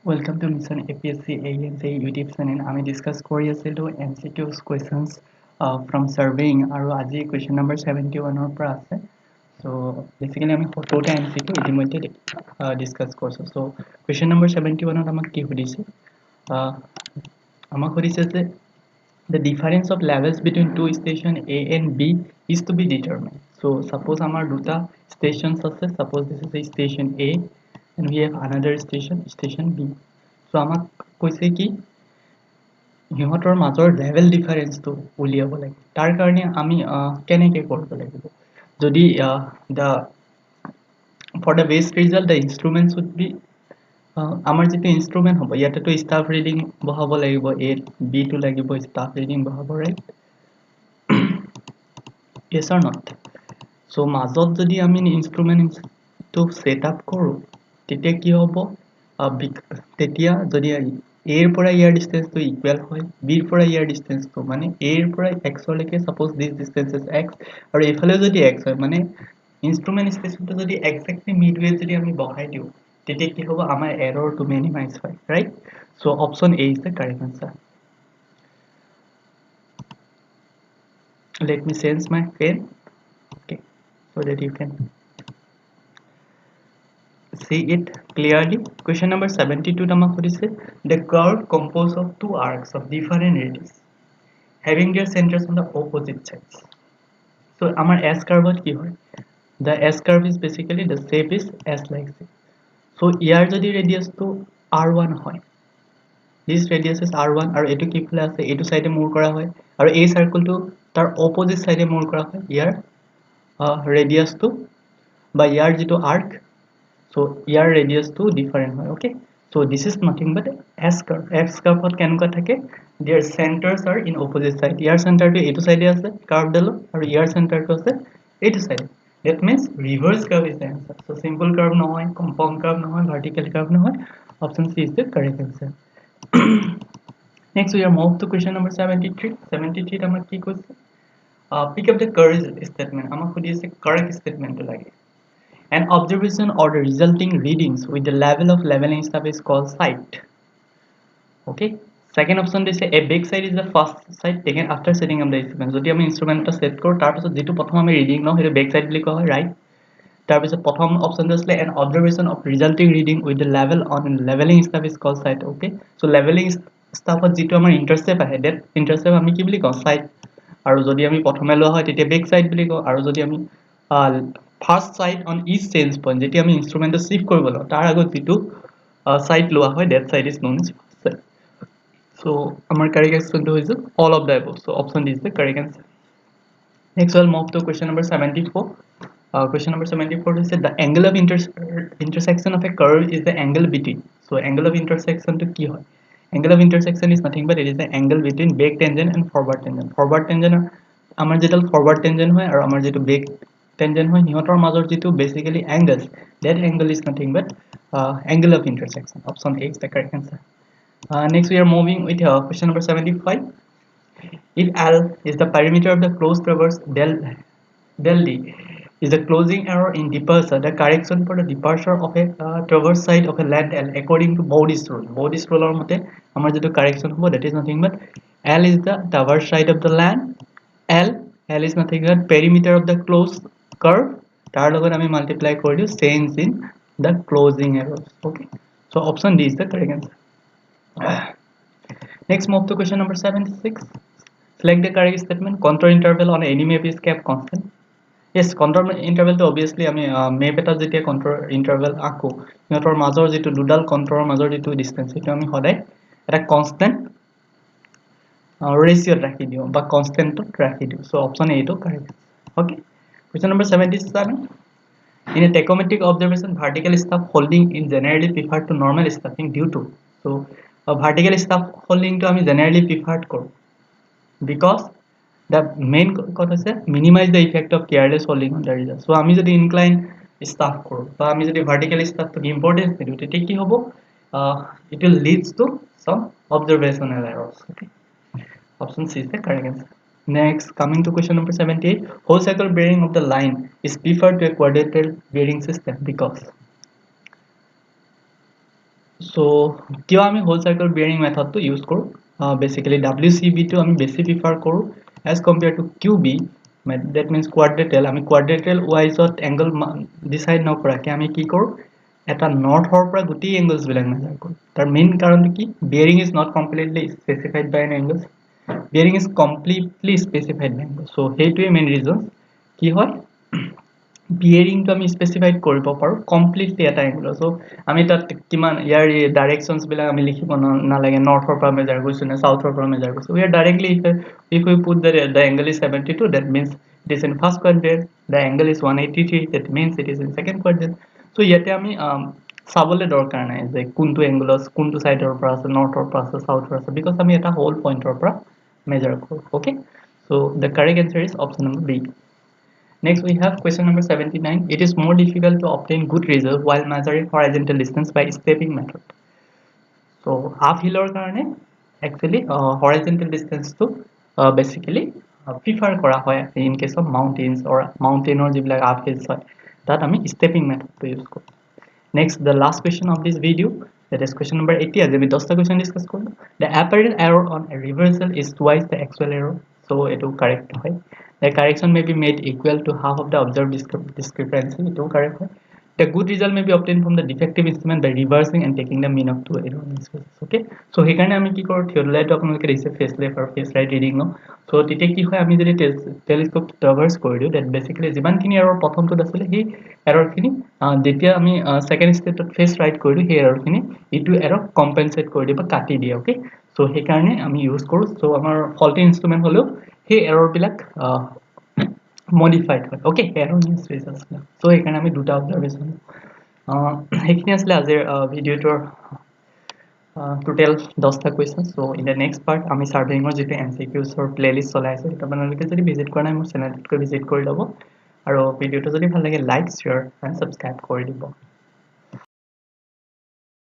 Welcome to Mission APSC ANC YouTube channel. আমি discuss কৰি আছিলো MCQs questions from surveying আৰু আজি question number 71 ৰ পৰা আছে so basically আমি 70টা MCQ ইতিমধ্যে ডিসকাস কৰিছো so question number 71 ত আমাক কি সুধিছে আমাক সুধিছে যে the difference of levels between two station A and B is to be determined so suppose আমাৰ দুটা stations আছে suppose this is a station A and we have another station B so আমাক কৈছে কি ইহঁতৰ মাজৰ লেভেল ডিফাৰেন্সটো উলিয়াব লাগে তাৰ কাৰণে আমি কেনেকৈ কৰিব লাগিব যদি the for the best result the instruments would be আমাৰ যেটো ইনস্ট্ৰুমেন্ট হ'ব ইয়াতেটো ষ্টাফ ৰিডিং বহাব লাগিব A B টো লাগিব ষ্টাফ ৰিডিং বহাব right yes or not so মাজত যদি আমি ইনস্ট্ৰুমেন্ট টো সেটআপ কৰো তেতিয়া কি হ'ব তেতিয়া যদি A এৰ পৰা ইয়াৰ ডিসটেন্স টো ইকুয়াল হয় B এৰ পৰা ইয়াৰ ডিসটেন্স টো মানে A এৰ পৰা x লৈকে suppose this distance is x আৰু এফালে যদি x হয় মানে ইনস্ট্ৰুমেন্ট স্টেশনটো যদি এক্স্যাক্টলি মিডওয়ে যদি আমি বহাই দিও তেতিয়া কি হ'ব আমাৰ এরর টু মিনিমাইজ হয় right so option A is the correct answer let me change my pen okay so that you can see it clearly question number 72 namak khodise the curve composed of two arcs of different radius having their centers on the opposite sides so amar s curve ki hoy the s curve is basically the shape is s like this so ইয়াৰ যদি radius to r1 হয় this radius is r1 আৰু এটো কি ফলে আছে এটো সাইডে move কৰা হয় আৰু এই সাৰ্কেলটো তাৰ অপোজিট সাইডে মুভ কৰা হয় ইয়াৰ radius to বা ইয়াৰ যেটো arc so year radius to different হয় okay so this is nothing but s curve ত কেনেকুৱা থাকে their centers are in opposite side year center টো এটো সাইডে আছে curve ডাল আৰু ইয়াৰ center টো আছে এটো সাইডে that means reverse curve is the answer so simple curve নহয় compound curve নহয় vertical curve নহয় option C is the correct answer next we are move to question number 73 আমাৰ কি কৈছে pick up the correct statement আমাক সুধি আছে correct statement টো লাগে an observation or the resulting readings with the level of leveling stuff is called sight okay second option দিছে a back side is the first side taken after setting up the instrument যদি আমি ইনস্ট্ৰুমেন্টটো set কৰো তাৰ পিছত যেটো প্ৰথম আমি reading ন হেটো back side বুলি কোৱা হয় right তাৰ পিছত প্ৰথম অপশনটো আছে an observation of resulting reading with the level on leveling stuff is called sight okay so leveling stuffত যেটো আমাৰ ইন্টাৰসেপ্ট আহে that intercept আমি কি বুলি কওঁ sight আৰু যদি আমি প্ৰথমে লোৱা হয় তেতিয়া back side বুলি কওঁ আৰু যদি আমি first side on each change point যেতিয়া আমি ইনস্ট্ৰুমেন্টটো শিফট কৰিব লওঁ তাৰ আগত যেটো side লোৱা হয় that side is known as first side so our correct answer is all of the above so option D is the correct answer next we'll move to question number 74 question number 74 is the angle of intersection of a curve is the angle between so angle of intersection to ki hoy angle of intersection is nothing but it is the angle between back tangent and forward tangent amar jetal forward tangent hoy aru amar jetu back tangent hoy hihotor major jetu basically angles that angle is nothing but angle of intersection option A is the correct answer next we are moving with question number 75 if L is the perimeter of the closed traverse del D is the closing error in departure the correction for the departure of a traverse side of a land L according to Bodi's rule or mote amar jeto correction hobo that is nothing but L is the traverse side of the land L is nothing but perimeter of the closed curve tar logot ami multiply kori diu change in the closing errors okay so option D is the correct answer next move to question number 76 select the correct statement contour interval on any map is kept constant yes contour interval to obviously ami map eta jetia contour interval ako inotor major jetu dudal contour major jetu distance etu ami hoday eta constant ratio rakhi diu ba constant to rakhi diu so option A to correct okay question number 77 in a tachometric observation vertical stuff holding in generally preferred to normal stuffing due to so vertical stuff holding to ami generally preferred koru because the main কথা আছে minimize the effect of careless holding on the result so আমি যদি incline stuff কৰো বা আমি যদি vertical stuff to importance দিও তেতিয়া কি হ'ব it will leads to some observational errors okay option C is the correct answer next coming to question number 78 whole circle bearing of the line is preferred to a quadrilateral bearing system because So কিয় আমি whole circle bearing মেথডটো use কৰোঁ basically WCB টো আমি বেছি prefer কৰোঁ as compared to QB that means quadrilateral আমি quadrilateral ৱাইজত angle decide নকৰাকে আমি কি কৰোঁ এটা নৰ্থৰ পৰা গোটেই এংগলছ বিলাক মেজাৰ কৰোঁ তাৰ মেইন কাৰণটো কি bearing is not completely specified by an angle bearing is completely specified by angle so সেইটোৱে মেইন ৰিজন কি হয় বিয়াৰিং তো আমি স্পেসিফাইড কৰিব পাৰো কমপ্লিটলি এটা এংগল সো আমি তাত কিমান ইয়াৰ ডাইৰেকশনস বিলাক আমি লিখিব নালাগে নৰ্থৰ পৰা মেজাৰ কৰিছো নে সাউথৰ পৰা মেজাৰ কৰিছো we are directly if we put the angle is 72 that means it is in first quadrant the angle is 183 that means it is in second quadrant so ইয়াতে আমি চাবলে দৰকাৰ নাই যে কোনটো এংগলস কোনটো সাইডৰ পৰা আছে নৰ্থৰ পৰা আছে সাউথৰ আছে বিকজ আমি এটা হোল পইণ্টৰ পৰা মেজাৰ কৰো okay so the correct answer is option number B. Next, we have question number 79. It is more difficult to obtain good result while measuring horizontal distance by stepping method. So, uphill or karne actually horizontal distance to basically prefer kora hoy in case of mountains or mountain or jibilak uphills hoy that ami stepping method to use koro. Next, the last question of this video, that is question number 80. As we 10 question discuss koro. The apparent error on a reversal is twice the actual error. So, it will correct hoy. The correction may be made equal to half of the observed discrepancy. It will correct hoy. The good result may be obtained from the defective instrument by reversing and taking the mean of two erroneous phases. Okay. So, here আমি কি কৰো theodolite আপোনালোকে দিছে face left or face right reading no. So, তেতিয়া কি হয় আমি যদি telescope traverse কৰি দিও that basically যিমানখিনি error প্ৰথমটোত আছিল সেই error খিনি যেতিয়া আমি second stepত face right কৰি দিও সেই error খিনি ইটো error compensate কৰি দিব কাটি দিয়ে okay. So, সেই কাৰণে আমি ইউজ কৰো so আমাৰ faulty instrument হলেও সেই error বিলাক modified হয় okay erroneous results so এখানে আমি দুটা observation সেইখিনি আসলে আজিৰ ভিডিওটোৰ total 10টা question so in the next part আমি সাৰ্ভেইঙৰ যেটো MCQs or playlist চলাই আছে এটা আপোনালোকে যদি ভিজিট কৰা নাই মোৰ চেনেলটো ভিজিট কৰি লব আৰু ভিডিওটো যদি ভাল লাগে লাইক শেয়াৰ এণ্ড সাবস্ক্ৰাইব কৰি দিব